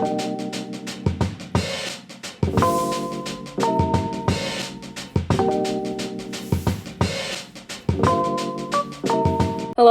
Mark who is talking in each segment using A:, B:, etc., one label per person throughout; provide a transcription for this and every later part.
A: Hello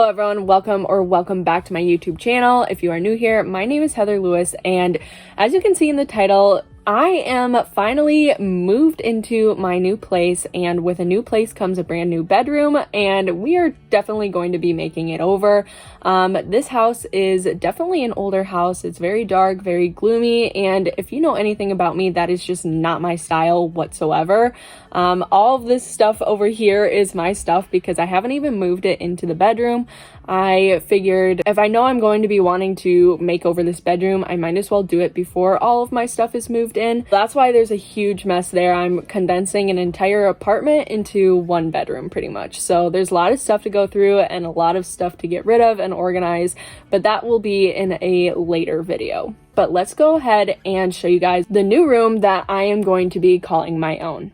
A: everyone, welcome back to my YouTube channel. If you are new here, my name is Heather Lewis, and as you can see in the title, I am finally moved into my new place, and with a new place comes a brand new bedroom, and we are definitely going to be making it over. This house is definitely an older house. It's very dark, very gloomy, and if you know anything about me, that is just not my style whatsoever. All of this stuff over here is my stuff because I haven't even moved it into the bedroom. I figured if I know I'm going to be wanting to make over this bedroom, I might as well do it before all of my stuff is moved in. That's why there's a huge mess there. I'm condensing an entire apartment into one bedroom pretty much. So there's a lot of stuff to go through and a lot of stuff to get rid of and organize, but that will be in a later video. But let's go ahead and show you guys the new room that I am going to be calling my own.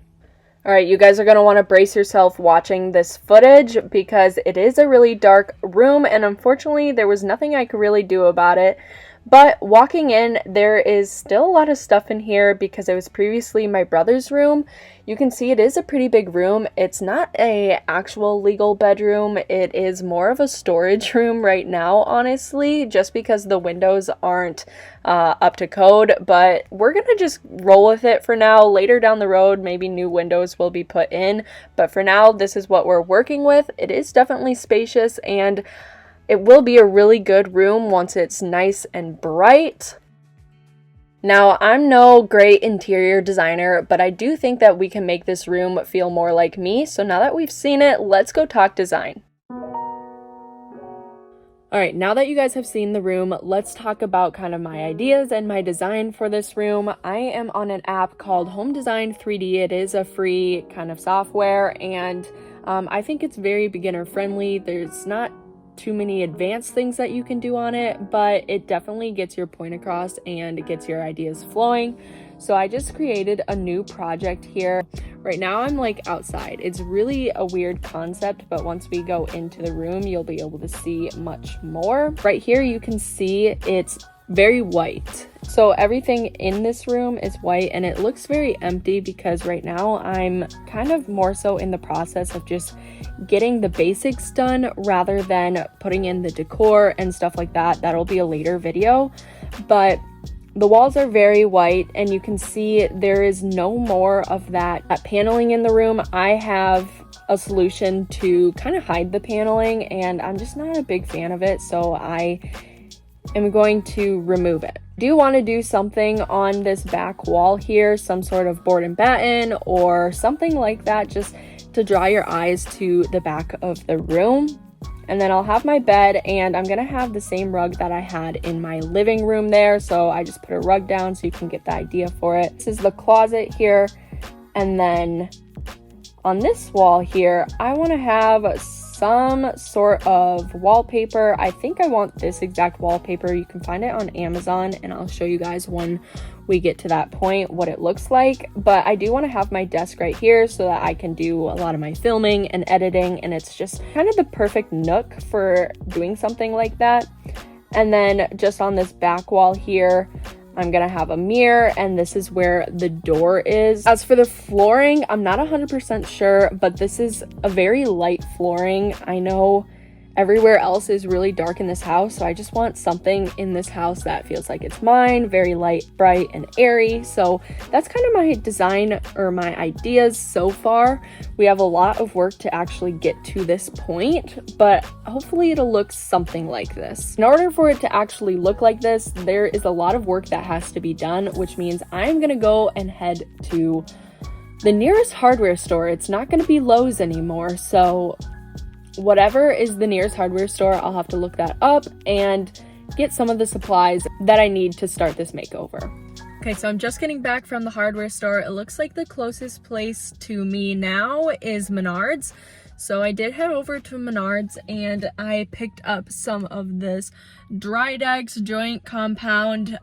A: All right, you guys are going to want to brace yourself watching this footage because it is a really dark room, and unfortunately there was nothing I could really do about it. But walking in, there is still a lot of stuff in here because it was previously my brother's room. You can see it is a pretty big room. It's not an actual legal bedroom. It is more of a storage room right now, honestly, just because the windows aren't up to code. But we're going to just roll with it for now. Later down the road, maybe new windows will be put in. But for now, this is what we're working with. It is definitely spacious, and it will be a really good room once it's nice and bright. Now, I'm no great interior designer, but I do think that we can make this room feel more like me. So now that we've seen it, let's go talk design. All right, now that you guys have seen the room, let's talk about kind of my ideas and my design for this room. I am on an app called Home Design 3D. It is a free kind of software, and I think it's very beginner friendly. There's not too many advanced things that you can do on it, but it definitely gets your point across and it gets your ideas flowing. So I just created a new project here. Right now I'm like outside. It's really a weird concept, but once we go into the room, you'll be able to see much more. Right here you can see it's very white. So everything in this room is white, and it looks very empty because right now I'm kind of more so in the process of just getting the basics done rather than putting in the decor and stuff like that. That'll be a later video, but the walls are very white, and you can see there is no more of that paneling in the room. I have a solution to kind of hide the paneling, and I'm just not a big fan of it, so I am going to remove it. Do you want to do something on this back wall here, some sort of board and batten or something like that, just to draw your eyes to the back of the room? And then I'll have my bed, and I'm gonna have the same rug that I had in my living room there, so I just put a rug down so you can get the idea for it. This is the closet here, and then on this wall here, I want to have some sort of wallpaper. I think I want this exact wallpaper. You can find it on Amazon, and I'll show you guys when we get to that point what it looks like. But I do want to have my desk right here so that I can do a lot of my filming and editing, and it's just kind of the perfect nook for doing something like that. And then just on this back wall here, I'm gonna have a mirror, and this is where the door is. As for the flooring, I'm not 100% sure, but this is a very light flooring. I know everywhere else is really dark in this house, so I just want something in this house that feels like it's mine, very light, bright, and airy. So that's kind of my design or my ideas so far. We have a lot of work to actually get to this point, but hopefully it'll look something like this. In order for it to actually look like this, there is a lot of work that has to be done, which means I'm gonna go and head to the nearest hardware store. It's not gonna be Lowe's anymore, so whatever is the nearest hardware store, I'll have to look that up and get some of the supplies that I need to start this makeover. Okay, so I'm just getting back from the hardware store. It looks like the closest place to me now is Menards. So I did head over to Menards, and I picked up some of this Drydex joint compound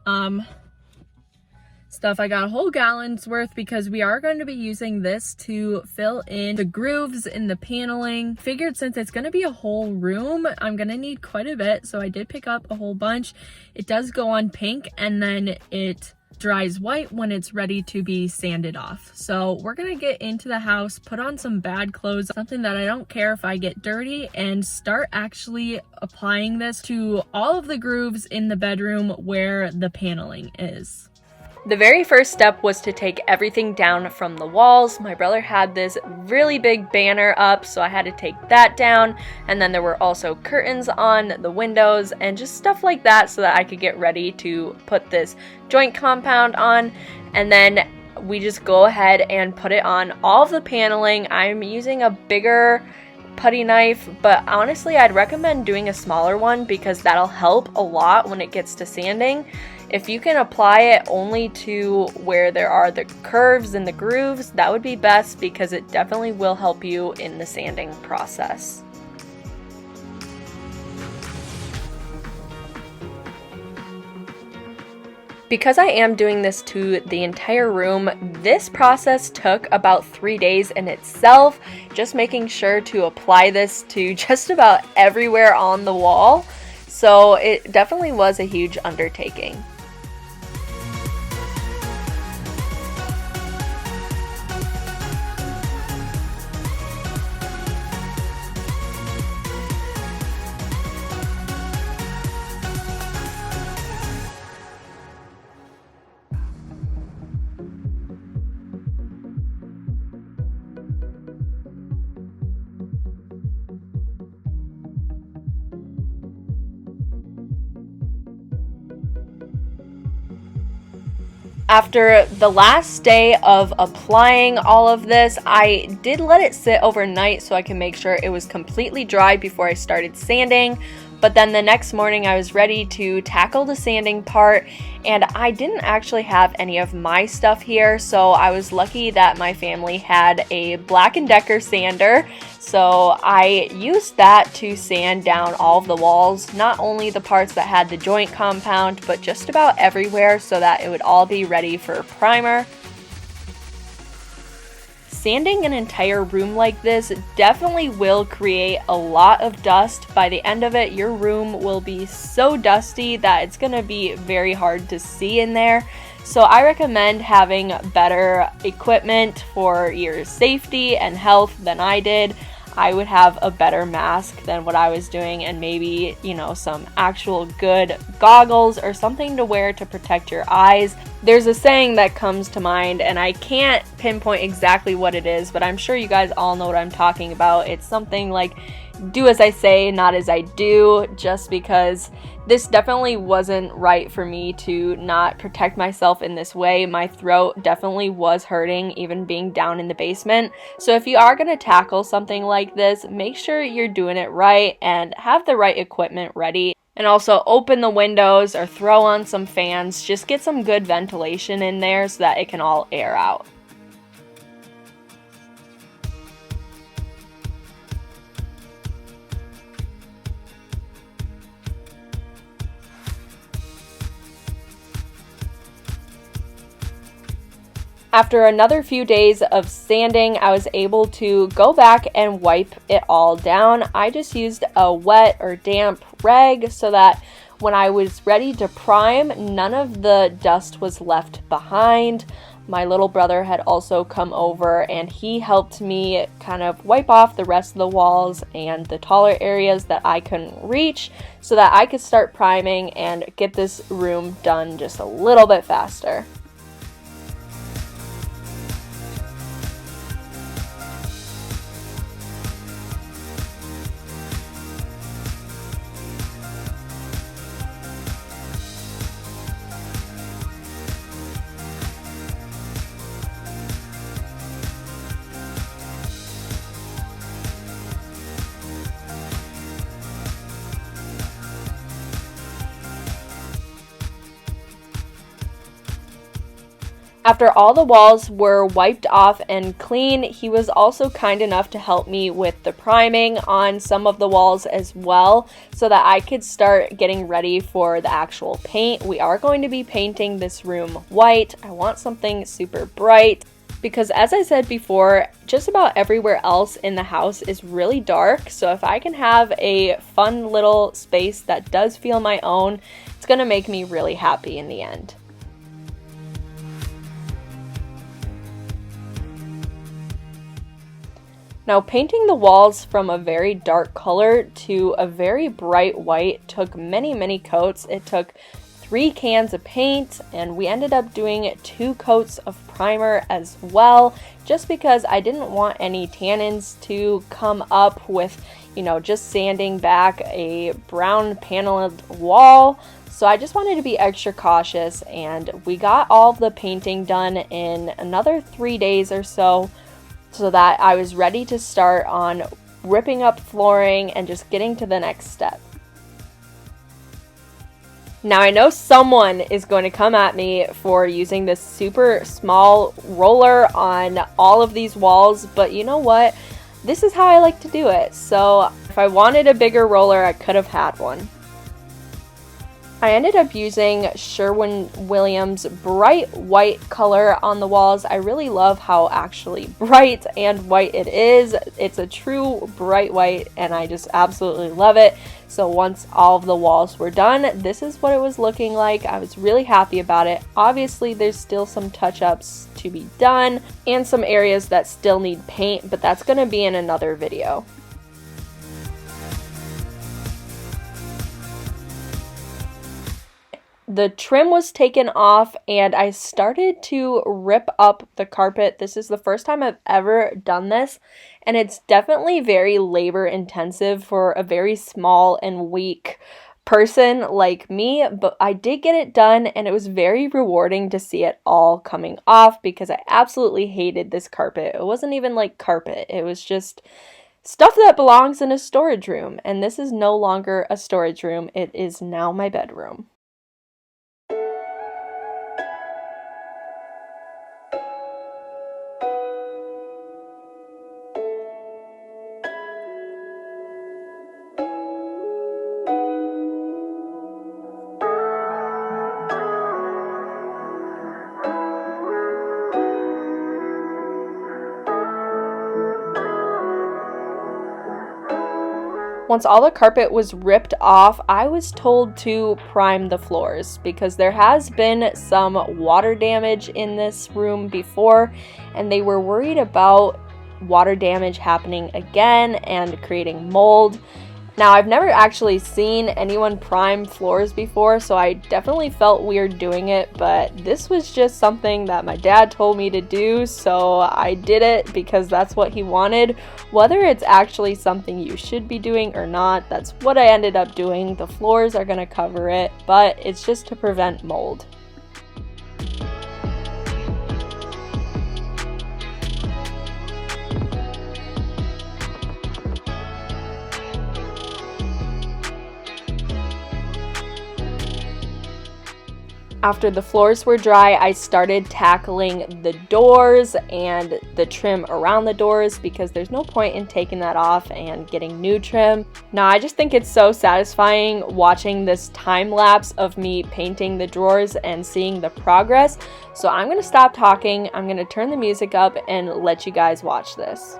A: stuff. I got a whole gallon's worth because we are going to be using this to fill in the grooves in the paneling. Figured since it's going to be a whole room, I'm going to need quite a bit, so I did pick up a whole bunch. It does go on pink and then it dries white when it's ready to be sanded off. So we're gonna get into the house, put on some bad clothes, something that I don't care if I get dirty, and start actually applying this to all of the grooves in the bedroom where the paneling is. The very first step was to take everything down from the walls. My brother had this really big banner up, so I had to take that down. And then there were also curtains on the windows and just stuff like that so that I could get ready to put this joint compound on. And then we just go ahead and put it on all of the paneling. I'm using a bigger putty knife, but honestly I'd recommend doing a smaller one because that'll help a lot when it gets to sanding. If you can apply it only to where there are the curves and the grooves, that would be best because it definitely will help you in the sanding process. Because I am doing this to the entire room, this process took about 3 days in itself, just making sure to apply this to just about everywhere on the wall. So it definitely was a huge undertaking. After the last day of applying all of this, I did let it sit overnight so I can make sure it was completely dry before I started sanding. But then the next morning I was ready to tackle the sanding part, and I didn't actually have any of my stuff here, so I was lucky that my family had a Black & Decker sander. So I used that to sand down all of the walls, not only the parts that had the joint compound, but just about everywhere so that it would all be ready for primer. Sanding an entire room like this definitely will create a lot of dust. By the end of it, your room will be so dusty that it's going to be very hard to see in there. So I recommend having better equipment for your safety and health than I did. I would have a better mask than what I was doing, and maybe, some actual good goggles or something to wear to protect your eyes. There's a saying that comes to mind, and I can't pinpoint exactly what it is, but I'm sure you guys all know what I'm talking about. It's something like, do as I say, not as I do, just because this definitely wasn't right for me to not protect myself in this way. My throat definitely was hurting, even being down in the basement. So if you are going to tackle something like this, make sure you're doing it right and have the right equipment ready. And also open the windows or throw on some fans. Just get some good ventilation in there so that it can all air out. After another few days of sanding, I was able to go back and wipe it all down. I just used a wet or damp rag so that when I was ready to prime, none of the dust was left behind. My little brother had also come over and he helped me kind of wipe off the rest of the walls and the taller areas that I couldn't reach so that I could start priming and get this room done just a little bit faster. After all the walls were wiped off and clean, he was also kind enough to help me with the priming on some of the walls as well, so that I could start getting ready for the actual paint. We are going to be painting this room white. I want something super bright, because as I said before, just about everywhere else in the house is really dark. So if I can have a fun little space that does feel my own, it's gonna make me really happy in the end. Now, painting the walls from a very dark color to a very bright white took many coats. It took 3 cans of paint, and we ended up doing 2 coats of primer as well, just because I didn't want any tannins to come up with, just sanding back a brown paneled wall. So I just wanted to be extra cautious, and we got all of the painting done in another 3 days or so that I was ready to start on ripping up flooring and just getting to the next step. Now, I know someone is going to come at me for using this super small roller on all of these walls, but you know what? This is how I like to do it. So if I wanted a bigger roller, I could have had one. I ended up using Sherwin-Williams bright white color on the walls. I really love how actually bright and white it is. It's a true bright white, and I just absolutely love it. So once all of the walls were done, this is what it was looking like. I was really happy about it. Obviously, there's still some touch-ups to be done and some areas that still need paint, but that's going to be in another video. The trim was taken off, and I started to rip up the carpet. This is the first time I've ever done this, and it's definitely very labor intensive for a very small and weak person like me, but I did get it done, and it was very rewarding to see it all coming off, because I absolutely hated this carpet. It wasn't even like carpet. It was just stuff that belongs in a storage room, and this is no longer a storage room. It is now my bedroom. Once all the carpet was ripped off, I was told to prime the floors, because there has been some water damage in this room before, and they were worried about water damage happening again and creating mold. Now, I've never actually seen anyone prime floors before, so I definitely felt weird doing it, but this was just something that my dad told me to do, so I did it because that's what he wanted. Whether it's actually something you should be doing or not, that's what I ended up doing. The floors are going to cover it, but it's just to prevent mold. After the floors were dry, I started tackling the doors and the trim around the doors, because there's no point in taking that off and getting new trim. Now, I just think it's so satisfying watching this time lapse of me painting the drawers and seeing the progress. So I'm going to stop talking, I'm going to turn the music up and let you guys watch this.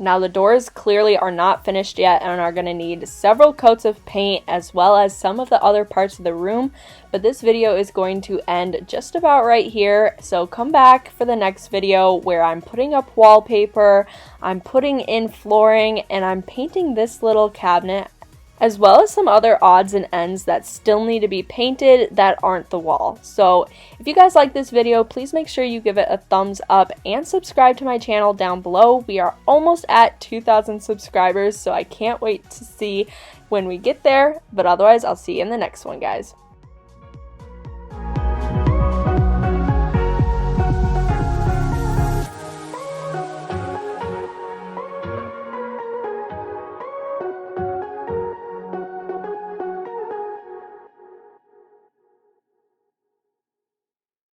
A: Now the doors clearly are not finished yet and are going to need several coats of paint as well as some of the other parts of the room, but this video is going to end just about right here, so come back for the next video where I'm putting up wallpaper, I'm putting in flooring, and I'm painting this little cabinet, as well as some other odds and ends that still need to be painted that aren't the wall. So if you guys like this video, please make sure you give it a thumbs up and subscribe to my channel down below. We are almost at 2,000 subscribers, so I can't wait to see when we get there, but otherwise I'll see you in the next one, guys.